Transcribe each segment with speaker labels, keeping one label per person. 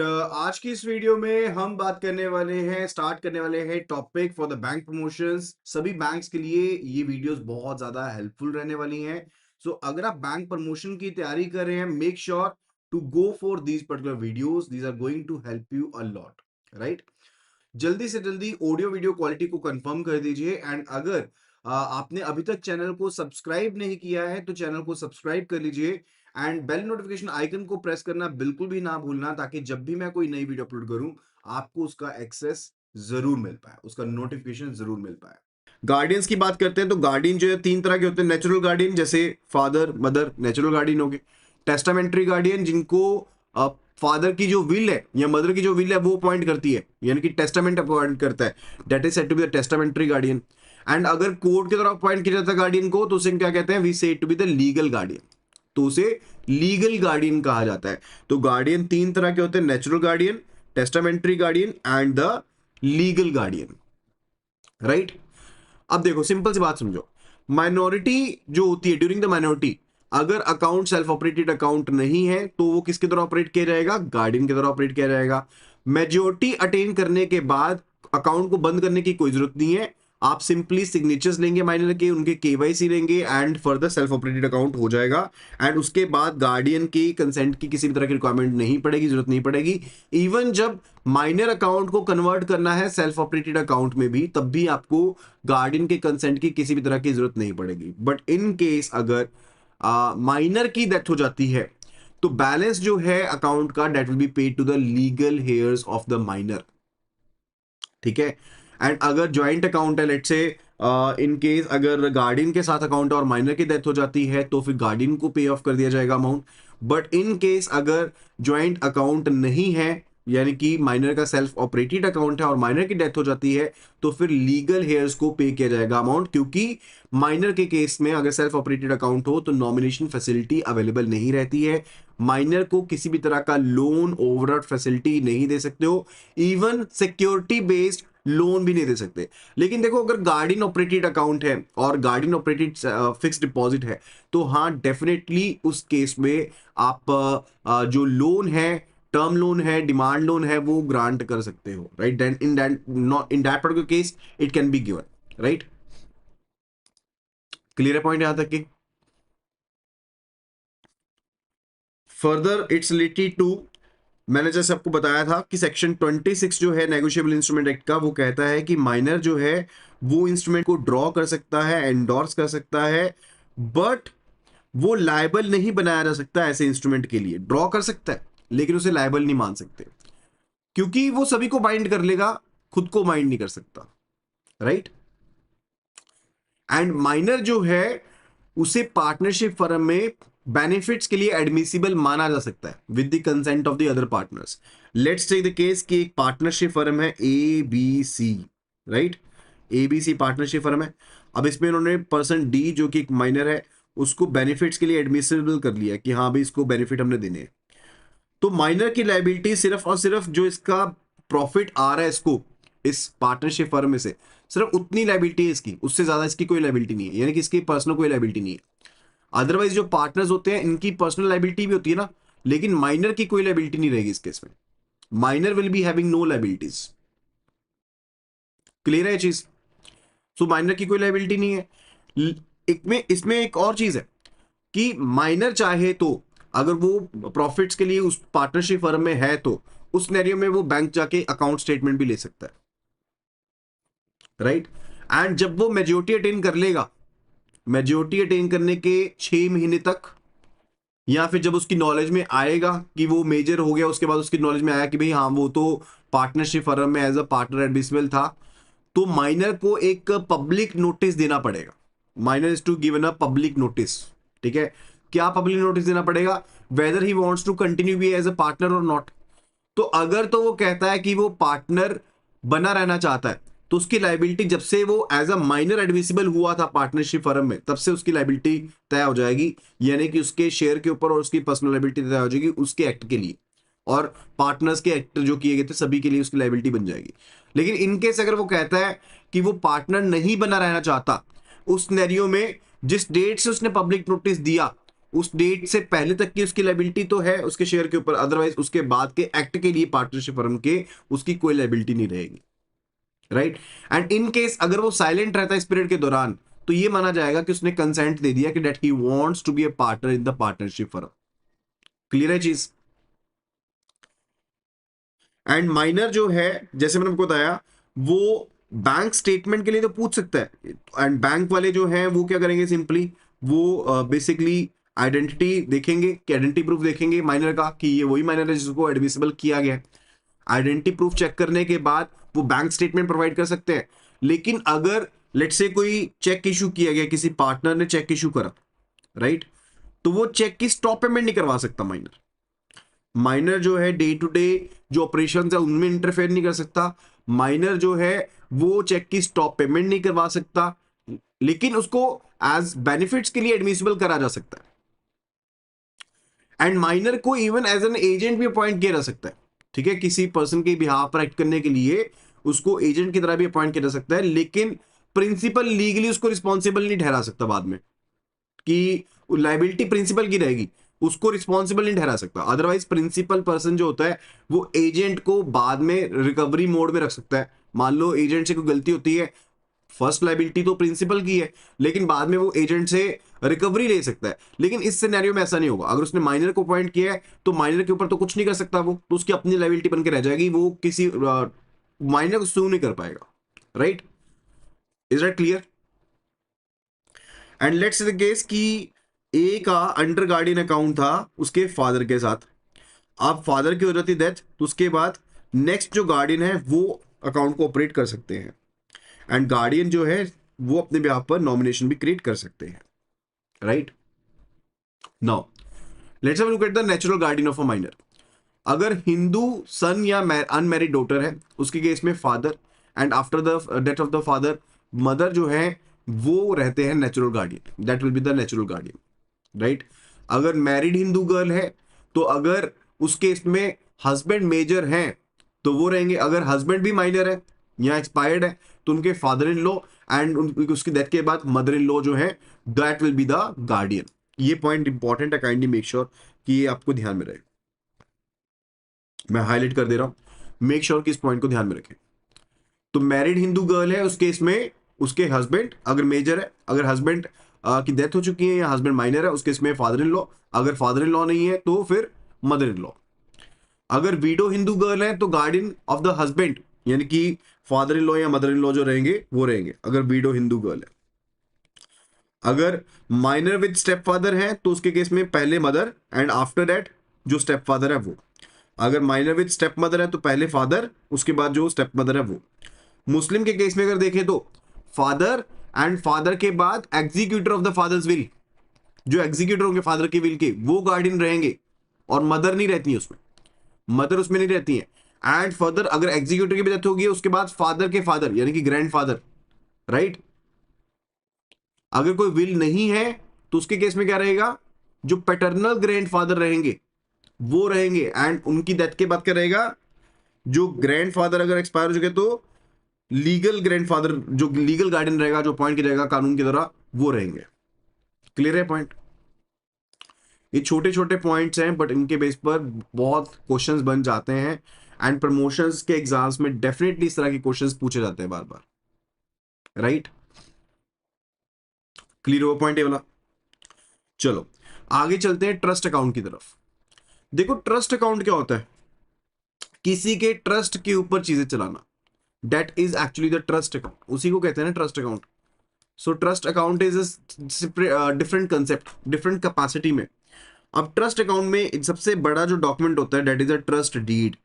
Speaker 1: आज की इस वीडियो में हम बात करने वाले हैं स्टार्ट करने वाले हैं topic for the bank promotions. सभी बैंक्स के लिए ये वीडियोस बहुत ज्यादा हेल्पफुल रहने वाली हैं। सो अगर आप बैंक प्रमोशन की तैयारी कर रहे हैं, make sure to go for these particular videos. These are going to help you a lot, right. जल्दी से जल्दी ऑडियो वीडियो क्वालिटी को कंफर्म कर दीजिए। एंड अगर आपने अभी तक चैनल को सब्सक्राइब नहीं किया है तो चैनल को सब्सक्राइब कर लीजिए एंड बेल नोटिफिकेशन आइकन को प्रेस करना बिल्कुल भी ना भूलना, ताकि जब भी मैं कोई नई वीडियो अपलोड करूं आपको उसका एक्सेस जरूर मिल पाए, उसका नोटिफिकेशन जरूर मिल पाए। गार्डियंस की बात करते हैं तो गार्डियन जो है तीन तरह के होते हैं। नेचुरल गार्डियन जैसे फादर मदर नेचुरल गार्डियन हो गए। टेस्टामेंट्री गार्डियन जिनको फादर की जो विल है या मदर की जो विल है वो अपॉइंट करती है, यानी कि टेस्टामेंट अपॉइंट करता है, that is said to be the testamentary guardian. And अगर कोर्ट की तरफ अपॉइंट किया जाता है गार्डियन को तो उसे क्या कहते हैं, we say to be the legal guardian. तो उसे लीगल गार्डियन कहा जाता है। तो गार्डियन तीन तरह के होते हैं, natural guardian, testamentary guardian and the legal guardian, right. अब देखो सिंपल सी बात समझो, माइनॉरिटी जो होती है ड्यूरिंग द माइनॉरिटी, अगर अकाउंट सेल्फ ऑपरेटेड अकाउंट नहीं है तो वो किसके द्वारा ऑपरेट किया जाएगा, गार्डियन के द्वारा ऑपरेट किया जाएगा। मेजोरिटी अटेन करने के बाद अकाउंट को बंद करने की कोई जरूरत नहीं है, आप सिंपली सिग्नेचर्स लेंगे माइनर के, उनके केवाईसी लेंगे and further self operated account हो जाएगा। एंड उसके बाद गार्डियन की कंसेंट की किसी भी तरह की रिक्वायरमेंट नहीं पड़ेगी, जरूरत नहीं पड़ेगी। इवन जब माइनर अकाउंट को कन्वर्ट करना है सेल्फ ऑपरेटेड अकाउंट में भी, तब भी आपको गार्डियन के कंसेंट की किसी भी तरह की जरूरत नहीं पड़ेगी। बट इन केस अगर माइनर की डेथ हो जाती है तो बैलेंस जो है अकाउंट का that will be paid to the legal heirs of the minor, ठीक है। एंड अगर ज्वाइंट अकाउंट है, लेट्स से इन केस अगर गार्डियन के साथ अकाउंट और माइनर की डेथ हो जाती है तो फिर गार्डियन को पे ऑफ कर दिया जाएगा अमाउंट। बट इन केस अगर ज्वाइंट अकाउंट नहीं है, यानी कि माइनर का सेल्फ ऑपरेटेड अकाउंट है और माइनर की डेथ हो जाती है, तो फिर लीगल हेयर्स को पे किया जाएगा अमाउंट, क्योंकि माइनर के केस में अगर सेल्फ ऑपरेटेड अकाउंट हो तो नॉमिनेशन फैसिलिटी अवेलेबल नहीं रहती है। माइनर को किसी भी तरह का लोन ओवरड्राफ्ट फैसिलिटी नहीं दे सकते हो, इवन सिक्योरिटी बेस्ड लोन भी नहीं दे सकते। लेकिन देखो अगर गार्डियन ऑपरेटेड अकाउंट है और गार्डियन ऑपरेटेड फिक्स डिपॉजिट है तो हाँ डेफिनेटली उस केस में आप जो लोन है, टर्म लोन है, डिमांड लोन है, वो ग्रांट कर सकते हो, right. In that particular case it can be given, right. Clear है पॉइंट यहां तक की? फर्दर इट्स रिलेटेड टू, मैंने जैसे आपको बताया था कि सेक्शन 26 जो है नेगोशिएबल इंस्ट्रूमेंट एक्ट का, वो कहता है कि माइनर जो है वो इंस्ट्रूमेंट को ड्रॉ कर सकता है, एंडोर्स कर सकता है, बट वो लायबल नहीं बनाया जा सकता। ऐसे इंस्ट्रूमेंट के लिए ड्रॉ कर सकता है लेकिन उसे लायबल नहीं मान सकते, क्योंकि वो सभी को बाइंड कर लेगा, खुद को बाइंड नहीं कर सकता, राइट। एंड माइनर जो है उसे पार्टनरशिप फर्म में बेनिफिट्स के लिए एडमिसिबल माना जा सकता है with the consent of the other partners. Let's take the case कि एक पार्टनरशिप फर्म है A B C, right. A B C partnership firm है। अब इसमें उन्होंने पर्सन डी जो कि एक माइनर है उसको बेनिफिट्स के लिए एडमिसिबल कर लिया कि हाँ भाई इसको बेनिफिट हमने देने हैं। तो माइनर की लायबिलिटी सिर्फ और सिर्फ जो इसका प्रॉफिट आ रहा है इसको इस पार्टनरशिप फर्म में से, सिर्फ उतनी लायबिलिटी है इसकी, उससे ज्यादा इसकी कोई लायबिलिटी नहीं है, यानी कि इसकी पर्सनल कोई लायबिलिटी नहीं है। अदरवाइज जो पार्टनर्स होते हैं इनकी पर्सनल लायबिलिटी भी होती है ना, लेकिन माइनर की कोई लायबिलिटी नहीं रहेगी इस केस में। Minor will be having no liabilities. Clear है ये चीज? सो माइनर की कोई लायबिलिटी नहीं है। इसमें एक और चीज है कि माइनर चाहे तो अगर वो प्रॉफिट्स के लिए उस पार्टनरशिप फर्म में है तो उस सिनेरियो में वो बैंक जाके अकाउंट स्टेटमेंट भी ले सकता है, राइट। एंड जब वो मेजोरिटी अटेन कर लेगा, मेजोरिटी अटेन करने के 6 महीने तक, या फिर जब उसकी नॉलेज में आएगा कि वो मेजर हो गया, उसके बाद उसकी नॉलेज में आया कि भाई हाँ वो तो पार्टनरशिप फर्म में एज अ पार्टनर एडमिसिबल था, तो माइनर को एक पब्लिक नोटिस देना पड़ेगा। Minor is to given a public notice, ठीक है। क्या पब्लिक नोटिस देना पड़ेगा? Whether he wants to continue be as a partner और नॉट। तो अगर तो वो कहता है कि वो पार्टनर बना रहना चाहता है तो उसकी लाइबिलिटी जब से वो एज अ माइनर एडमिसिबल हुआ था पार्टनरशिप फर्म में तब से उसकी लाइबिलिटी तय हो जाएगी, यानी कि उसके शेयर के ऊपर और उसकी पर्सनल लाइबिलिटी तय हो जाएगी उसके एक्ट के लिए, और पार्टनर्स के एक्ट जो किए गए थे सभी के लिए उसकी लाइबिलिटी बन जाएगी। लेकिन इनकेस अगर वो कहता है कि वो पार्टनर नहीं बना रहना चाहता, उस सिनेरियो में जिस डेट से उसने पब्लिक नोटिस दिया उस डेट से पहले तक की उसकी लायबिलिटी तो है उसके शेयर के ऊपर, अदरवाइज उसके बाद के एक्ट के लिए पार्टनरशिप फर्म के उसकी कोई लायबिलिटी नहीं रहेगी, राइट। एंड इन केस अगर वो साइलेंट रहता है इस पीरियड के दौरान, तो ये माना जाएगा कि उसने कंसेंट दे दिया कि that he wants to be a partner in the partnership firm. Clear है चीज। एंड माइनर जो है, जैसे मैंने आपको बताया, वो बैंक स्टेटमेंट के लिए तो पूछ सकता है, एंड बैंक वाले जो हैं वो क्या करेंगे, सिंपली वो बेसिकली आइडेंटिटी देखेंगे, कि आइडेंटिटी प्रूफ देखेंगे माइनर का कि ये वही माइनर है जिसको एडमिसिबल किया गया है। आइडेंटिटी प्रूफ चेक करने के बाद वो बैंक स्टेटमेंट प्रोवाइड कर सकते हैं। लेकिन अगर लेट से कोई चेक इशू किया गया, किसी पार्टनर ने चेक इशू करा, राइट, तो वो चेक की स्टॉप पेमेंट नहीं करवा सकता माइनर। माइनर जो है डे टू डे जो ऑपरेशन है उनमें इंटरफेयर नहीं कर सकता। माइनर जो है वो चेक की स्टॉप पेमेंट नहीं करवा सकता, लेकिन उसको एज बेनिफिट्स के लिए एडमिसिबल करा जा सकता है। एंड माइनर को इवन एज एन एजेंट भी अपॉइंट किया जा सकता है, ठीक है, किसी पर्सन के बिहाफ पर एक्ट करने के लिए उसको एजेंट की तरह भी अपॉइंट किया जा सकता है। लेकिन प्रिंसिपल लीगली उसको रिस्पॉन्सिबल नहीं ठहरा सकता बाद में, कि लाइबिलिटी प्रिंसिपल की रहेगी, उसको रिस्पॉन्सिबल नहीं ठहरा सकता। अदरवाइज प्रिंसिपल पर्सन जो होता है वो एजेंट को बाद में रिकवरी मोड में रख सकता है। मान लो एजेंट से कोई गलती होती है, फर्स्ट लाइबिलिटी तो प्रिंसिपल की है, लेकिन बाद में वो एजेंट से रिकवरी ले सकता है। लेकिन इस सिनेरियो में ऐसा नहीं होगा। अगर उसने माइनर को अपॉइंट किया है तो माइनर के ऊपर तो कुछ नहीं कर सकता वो, तो उसकी अपनी लाइबिलिटी बन के रह जाएगी, वो किसी माइनर को सू नहीं कर पाएगा, right. Is that clear. And let's the case कि ए का अंडर गार्डियन अकाउंट था उसके फादर के साथ। अब फादर की हो जाती डेथ, तो उसके बाद नेक्स्ट जो गार्डियन है वो अकाउंट को ऑपरेट कर सकते हैं। एंड गार्डियन जो है वो अपने बिहाफ पर नॉमिनेशन भी क्रिएट कर सकते हैं, right. Now let's have a look at the natural guardian of a minor. अगर हिंदू सन या अनमैरिड डॉटर है उसके केस में father, and after the death of the father mother जो है वो रहते हैं natural guardian, that will be the natural guardian, right. अगर मैरिड हिंदू गर्ल है तो अगर उस केस में हस्बैंड मेजर हैं तो वो रहेंगे। अगर हस्बैंड भी माइनर है या एक्सपायर्ड है तो उनके फादर इन लॉ, एंड उसकी डेथ के बाद मदर इन लॉ जो है that will be the guardian. ये पॉइंट इंपॉर्टेंट है, काइंडली मेक श्योर कि ये आपको ध्यान में रहे। मैं हाईलाइट कर दे रहा हूं, मेक श्योर कि इस पॉइंट को ध्यान में रखें। तो मैरिड हिंदू गर्ल है उस केस में उसके हस्बैंड अगर मेजर है, अगर हस्बैंड की डेथ हो चुकी है या हस्बैंड माइनर है उस केस में फादर इन लॉ, अगर फादर इन लॉ नहीं है तो फिर मदर इन लॉ। अगर वीडो हिंदू गर्ल है तो गार्डियन ऑफ द हस्बैंड, यानी कि फादर इन लॉ या मदर इन लॉ जो रहेंगे वो रहेंगे अगर वीडो हिंदू गर्ल है। अगर माइनर विद स्टेप फादर है तो उसके केस में पहले मदर एंड आफ्टर दैट जो स्टेप फादर है वो। अगर माइनर विद स्टेप मदर है तो पहले फादर उसके बाद जो स्टेप मदर है वो। मुस्लिम के केस में अगर देखें तो फादर एंड फादर के बाद executor of the father's will, जो एग्जीक्यूटर होंगे फादर के विल के वो गार्डियन रहेंगे, और मदर नहीं रहती है उसमें, मदर उसमें नहीं रहती है। एंड फर्दर अगर एग्जीक्यूटर की भी डेथ होगी उसके बाद फादर के फादर यानी कि ग्रैंड फादर, राइट। अगर कोई विल नहीं है तो उसके केस में क्या रहेगा, जो पैटर्नल ग्रैंड फादर रहेंगे वो रहेंगे, एंड उनकी डेथ के बाद क्या रहेगा, जो ग्रैंड फादर अगर एक्सपायर हो चुके तो लीगल ग्रैंडफादर जो लीगल गार्डियन रहेगा जो अपॉइंट किया जाएगा कानून की तरह वो रहेंगे। क्लियर है पॉइंट। ये छोटे छोटे पॉइंट्स हैं बट इनके बेस पर बहुत क्वेश्चंस बन जाते हैं, एंड प्रमोशंस के एग्जाम्स में डेफिनेटली इस तरह के क्वेश्चंस पूछे जाते हैं बार बार, राइट। क्लियर हो पॉइंट ये वाला। चलो आगे चलते हैं ट्रस्ट अकाउंट की तरफ। देखो ट्रस्ट अकाउंट क्या होता है, किसी के ट्रस्ट के ऊपर चीजें चलाना, that is actually the trust account, उसी को कहते हैं ना trust account. So trust account is different concept different capacity में। अब ट्रस्ट अकाउंट में सबसे बड़ा जो डॉक्यूमेंट होता है that is a trust deed,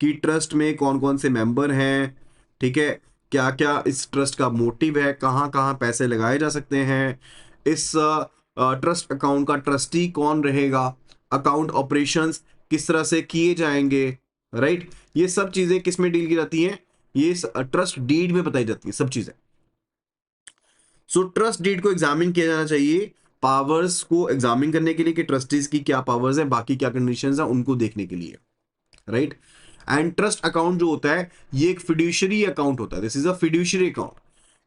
Speaker 1: कि ट्रस्ट में कौन कौन से मेंबर हैं, ठीक है, क्या क्या इस ट्रस्ट का मोटिव है, कहाँ कहाँ पैसे लगाए जा सकते हैं, इस ट्रस्ट अकाउंट का ट्रस्टी कौन रहेगा, अकाउंट ऑपरेशंस किस तरह से किए जाएंगे, राइट। ये सब चीजें किस में डील की जाती हैं, ये ट्रस्ट डीड में बताई जाती है सब चीजें। सो ट्रस्ट डीड को एग्जामिन किया जाना चाहिए, पावर्स को एग्जामिन करने के लिए कि ट्रस्टीज की क्या पावर्स हैं, बाकी क्या कंडीशंस हैं उनको देखने के लिए, राइट। एंड ट्रस्ट अकाउंट जो होता है ये एक फिड्यूशरी अकाउंट होता है, this is a fiduciary account,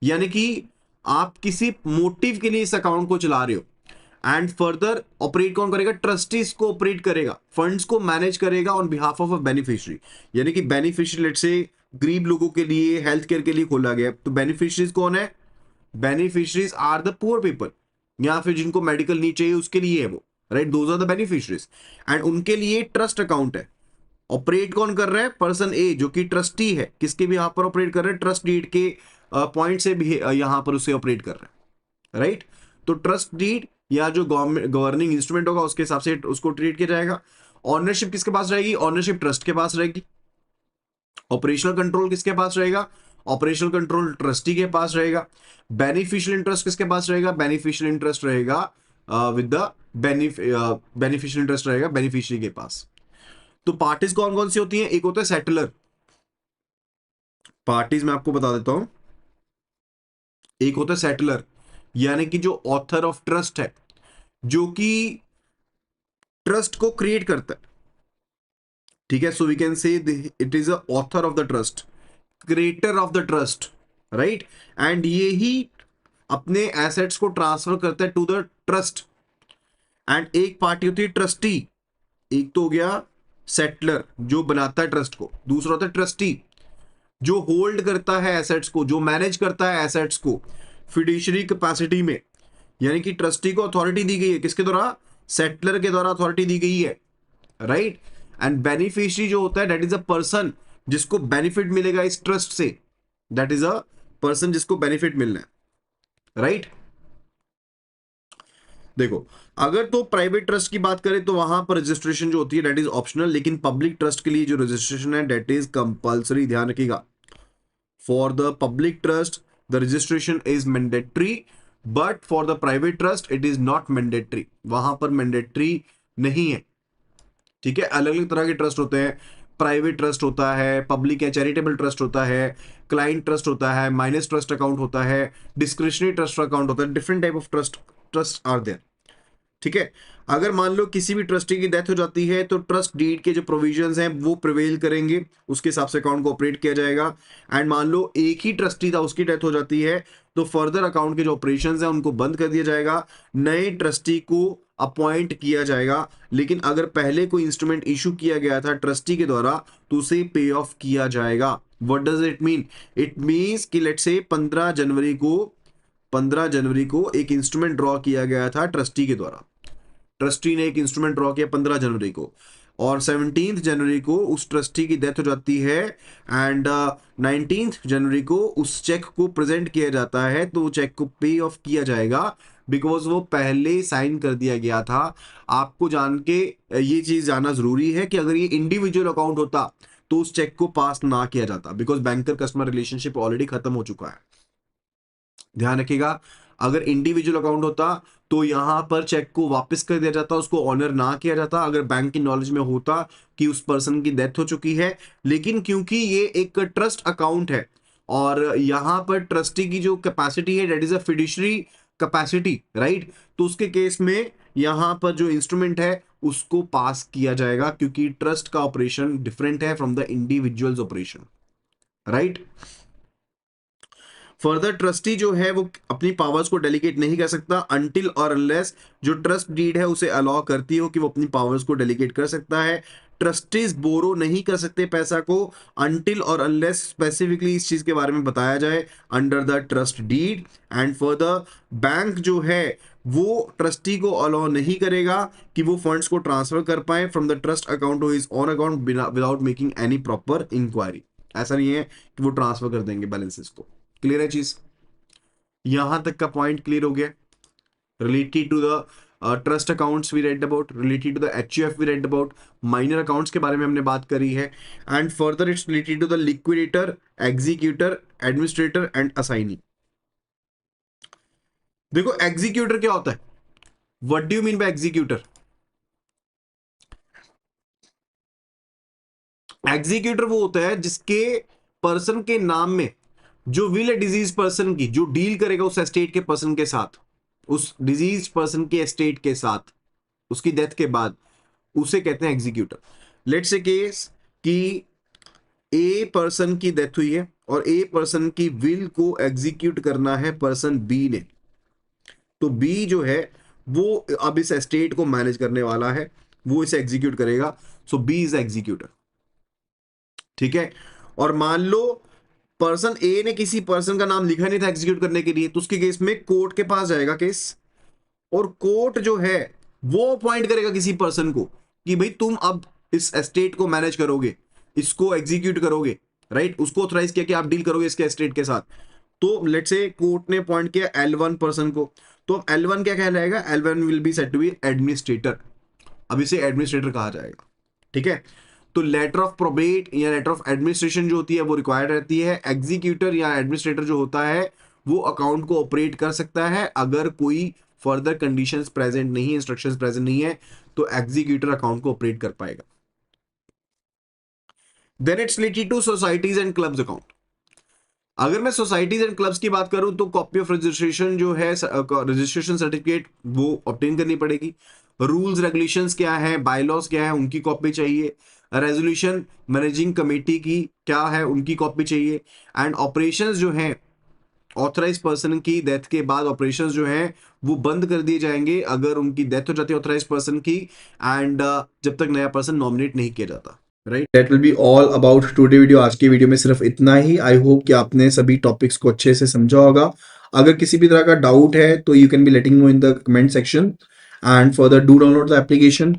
Speaker 1: यानी कि आप किसी मोटिव के लिए इस अकाउंट को चला रहे हो। एंड फर्दर ऑपरेट कौन करेगा? ट्रस्टीज को ऑपरेट करेगा, फंड्स को मैनेज करेगा on behalf of a beneficiary. यानी कि बेनिफिशियरी लेट से गरीब लोगों के लिए, हेल्थ केयर के लिए खोला गया, तो बेनिफिशियरीज कौन है? Beneficiaries are the poor people, या फिर जिनको मेडिकल नीड चाहिए उसके लिए है वो, right? Those are the beneficiaries and उनके लिए ट्रस्ट अकाउंट है। ऑपरेट कौन कर रहा है? पर्सन ए, जो कि ट्रस्टी है, किसके भी यहां पर ऑपरेट कर रहे हैं? ट्रस्ट डीड के पॉइंट से भी यहां पर उसे ऑपरेट कर रहे हैं, राइट? तो ट्रस्ट डीड या जो गवर्निंग इंस्ट्रूमेंट होगा उसके हिसाब से उसको ट्रीट किया जाएगा। ऑनरशिप किसके पास रहेगी? ऑनरशिप ट्रस्ट के पास रहेगी। ऑपरेशनल कंट्रोल किसके पास रहेगा? ऑपरेशनल कंट्रोल ट्रस्टी के पास रहेगा। बेनिफिशियल इंटरेस्ट किसके पास रहेगा? बेनिफिशियल इंटरेस्ट रहेगा विद द बेनिफिशियल इंटरेस्ट रहेगा बेनिफिशियरी के पास। तो पार्टीज कौन कौन सी होती हैं? एक होता है सेटलर। पार्टीज मैं आपको बता देता हूं, एक होता है सेटलर, यानी कि जो ऑथर ऑफ ट्रस्ट है, जो कि ट्रस्ट को क्रिएट करता है, ठीक है? So we can say it is a author of the trust, creator of the trust, right? And ये ही अपने एसेट्स को ट्रांसफर करता है टू द ट्रस्ट। एंड एक पार्टी होती है ट्रस्टी। एक तो हो गया सेटलर जो बनाता है ट्रस्ट को, दूसरा होता है ट्रस्टी जो होल्ड करता है एसेट्स को, जो मैनेज करता है एसेट्स को फिड्यूशियरी कैपेसिटी में। यानी कि ट्रस्टी को अथॉरिटी दी गई है, किसके द्वारा? सेटलर के द्वारा अथॉरिटी दी गई है, राइट? एंड बेनिफिशियरी जो होता है दैट इज अ पर्सन जिसको बेनिफिट मिलेगा इस ट्रस्ट से, दैट इज अ पर्सन जिसको बेनिफिट मिलना है, राइट? देखो, अगर तो प्राइवेट ट्रस्ट की बात करें तो वहां पर रजिस्ट्रेशन जो होती है दैट इज ऑप्शनल, लेकिन पब्लिक ट्रस्ट के लिए जो रजिस्ट्रेशन है दैट इज कंपल्सरी। ध्यान रखिएगा, for the public trust the registration is mandatory, but for the private trust it is not mandatory. वहां पर मैंडेटरी नहीं है, ठीक है? अलग अलग तरह के ट्रस्ट होते हैं, प्राइवेट ट्रस्ट होता है, पब्लिक या चैरिटेबल ट्रस्ट होता है, क्लाइंट ट्रस्ट होता है, माइनस ट्रस्ट अकाउंट होता है, डिस्क्रिशनरी ट्रस्ट अकाउंट होता है, different type of trust are there, ठीक है? अगर मान लो किसी भी ट्रस्टी की डेथ हो जाती है तो ट्रस्ट डीड के जो प्रोविजंस हैं वो प्रिवेल करेंगे, उसके हिसाब से अकाउंट को ऑपरेट किया जाएगा। एंड मान लो एक ही ट्रस्टी था, उसकी डेथ हो जाती है तो फर्दर अकाउंट के जो ऑपरेशंस हैं उनको बंद कर दिया जाएगा, नए ट्रस्टी को अपॉइंट किया जाएगा। लेकिन अगर पहले कोई इंस्ट्रूमेंट इशू किया गया था ट्रस्टी के द्वारा तो उसे पे ऑफ किया जाएगा। What does it mean? It means कि लेट्स से 15 जनवरी को एक इंस्ट्रूमेंट ड्रॉ किया गया था ट्रस्टी के द्वारा, ट्रस्टी ने एक इंस्ट्रूमेंट ड्रॉ किया 15 जनवरी को, और 17 जनवरी को उस ट्रस्टी की डेथ हो जाती है एंड 19 जनवरी को उस चेक को प्रेजेंट किया जाता है, तो वो चेक को पे ऑफ किया जाएगा बिकॉज वो पहले साइन कर दिया गया था। आपको जान के ये चीज जानना जरूरी है कि अगर ये इंडिविजुअल अकाउंट होता तो उस चेक को पास ना किया जाता, because banker customer relationship already खत्म हो चुका है। ध्यान रखिएगा, अगर इंडिविजुअल अकाउंट होता तो यहां पर चेक को वापस कर दिया जाता, उसको ऑनर ना किया जाता अगर बैंक की नॉलेज में होता कि उस पर्सन की डेथ हो चुकी है। लेकिन क्योंकि ये एक ट्रस्ट अकाउंट है और यहां पर ट्रस्टी की जो कैपेसिटी है that is a fiduciary capacity, right? तो उसके केस में यहां पर जो इंस्ट्रूमेंट है उसको पास किया जाएगा, क्योंकि ट्रस्ट का ऑपरेशन डिफरेंट है from the individuals operation, right? Further trustee जो है वो अपनी पावर्स को डेलीगेट नहीं कर सकता अनटिल और अनलेस जो ट्रस्ट डीड है उसे अलाउ करती हो कि वो अपनी पावर्स को डेलीगेट कर सकता है। ट्रस्टीज बोरो नहीं कर सकते पैसा को अनटिल और अनलेस स्पेसिफिकली इस चीज के बारे में बताया जाए under the trust deed. And further bank जो है वो ट्रस्टी को अलाउ नहीं करेगा कि वो फंड्स को ट्रांसफर कर पाए from the trust account to his own account without making any proper inquiry. ऐसा नहीं है कि वो ट्रांसफर कर देंगे बैलेंसेस को। क्लियर है चीज? यहां तक का पॉइंट क्लियर हो गया? Related to the trust accounts we read about, related to the HUF we read about, minor accounts के बारे में हमने बात करी है। And further it's related to the liquidator, executor, administrator and assignee. देखो एग्जीक्यूटर क्या होता है? What do you mean by executor? Executor वो होता है जिसके पर्सन के नाम में जो विल है डिजीज पर्सन की, जो डील करेगा उस एस्टेट के पर्सन के साथ, उस डिजीज पर्सन के एस्टेट के साथ उसकी डेथ के बाद, उसे कहते हैं एग्जीक्यूटर। लेट्स से केस कि ए पर्सन की डेथ हुई है और ए पर्सन की विल को एग्जीक्यूट करना है पर्सन बी ने, तो बी जो है वो अब इस एस्टेट को मैनेज करने वाला है, वो इसे एग्जीक्यूट करेगा। सो बी इज एग्जीक्यूटर, ठीक है। और मान लो पर्सन ए ने किसी पर्सन का नाम लिखा नहीं था एग्जीक्यूट करने के लिए, तो उसके केस में कोर्ट के पास जाएगा केस, और कोर्ट जो है वो अपॉइंट करेगा किसी पर्सन को कि भाई तुम अब इस एस्टेट को मैनेज करोगे, इसको एग्जीक्यूट करोगे, राइट। उसको ऑथराइज किया कि आप डील करोगे इसके एस्टेट के साथ। तो लेट्स से कोर्ट ने अपॉइंट किया L1 पर्सन को, तो L1 क्या कहलाएगा, L1 will be set to be administrator. अब इसे एडमिनिस्ट्रेटर कहा जाएगा, ठीक है। तो लेटर ऑफ प्रोबेट या लेटर ऑफ एडमिनिस्ट्रेशन जो होती है वो रिक्वायर्ड रहती है। एग्जीक्यूटर या एडमिनिस्ट्रेटर जो होता है वो अकाउंट को ऑपरेट कर सकता है, अगर कोई फर्दर कंडीशंस प्रेजेंट नहीं है, इंस्ट्रक्शंस प्रेजेंट नहीं है, तो एग्जीक्यूटर अकाउंट को ऑपरेट कर पाएगा। Then it's related to societies and clubs account. अगर मैं सोसाइटीज एंड क्लब्स की बात करूं तो कॉपी ऑफ रजिस्ट्रेशन जो है, रजिस्ट्रेशन सर्टिफिकेट वो ऑब्टेन करनी पड़ेगी। रूल्स रेगुलेशंस क्या है, बायलॉज क्या है, उनकी कॉपी चाहिए। रेजोल्यूशन मैनेजिंग कमेटी की क्या है, उनकी कॉपी चाहिए। एंड ऑपरेशंस जो हैं, ऑथराइज पर्सन की डेथ के बाद ऑपरेशंस जो हैं वो बंद कर दिए जाएंगे अगर उनकी डेथ हो जाती है ऑथराइज पर्सन की, एंड जब तक नया पर्सन नॉमिनेट नहीं किया जाता, right. That will be all about today video. आज की वीडियो में सिर्फ इतना ही। आई होप कि आपने सभी टॉपिक्स को अच्छे से समझा होगा। अगर किसी भी तरह का डाउट है तो you can be letting no in the comment section, and further do download the application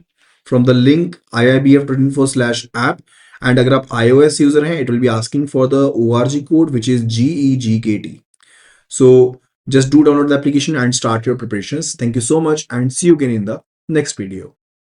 Speaker 1: from the link IIBF24/app। And अगर आप iOS यूजर हैं, it will be asking for the ORG code which is GEGKT। So just do download the application and start your preparations. Thank you so much and see you again in the next video.